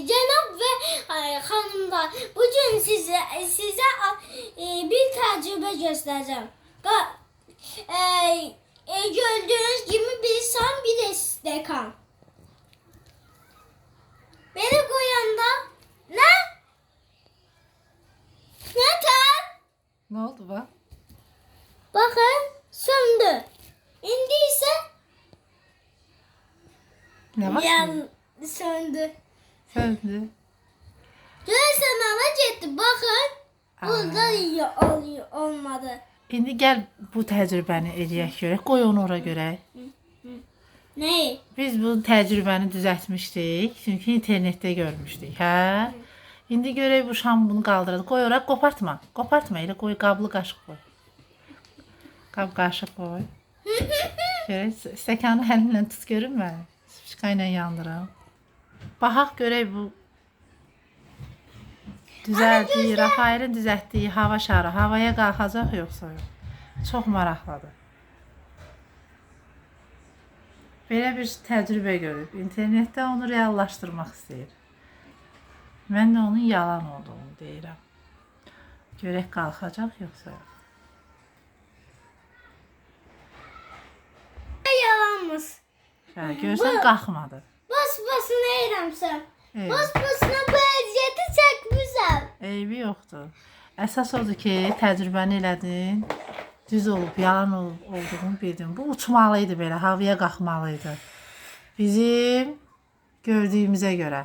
Cənab və xanımlar, bugün sizə bir təcrübə göstərəcəm. Gördüyünüz kimi bir sam, bir de stekan. Beni koyanda ne? Neden? Ne oldu bak? Bakın söndü. İndi ise Ne var? söndü. Söndü. Görürsen ana gitti. Bakın. Burada iyi olmadı. İndi gəl bu təcrübəni eləyək görək. Qoy onu ora görək. Ne? Biz bu təcrübəni düzəltmişdik. Çünki internetdə görmüşdük, hə? İndi görək bu şam bunu qaldırır. Qoy ora, qopartma. Qopartma, elə qoy, qablı qaşıq qoy. Qab qaşıq qoy. Görək, stəkanı əlinlə tut görün məni. Spişka ilə yandırım. Baxaq görək bu düzəltdiyi, Rafaelin düzəltdiyi hava şarı havaya qalxacaq yoxsa yox? Çox maraqlıdır. Belə bir təcrübə görüb, internetdə onu reallaşdırmaq istəyir. Mən də onun yalan olduğunu deyirəm. Görək qalxacaq yoxsa yox? Yalanmış. Görsən qalxmadı. Basına eyrəmsən. Evet. Basına bu əziyyəti çəkmirsən. Eybi yoxdur. Əsas odur ki, təcrübəni elədin, düz olub, yalan olduğunu bildin. Bu uçmalıydı belə, havaya qalxmalıydı. Bizim gördüyümüzə görə.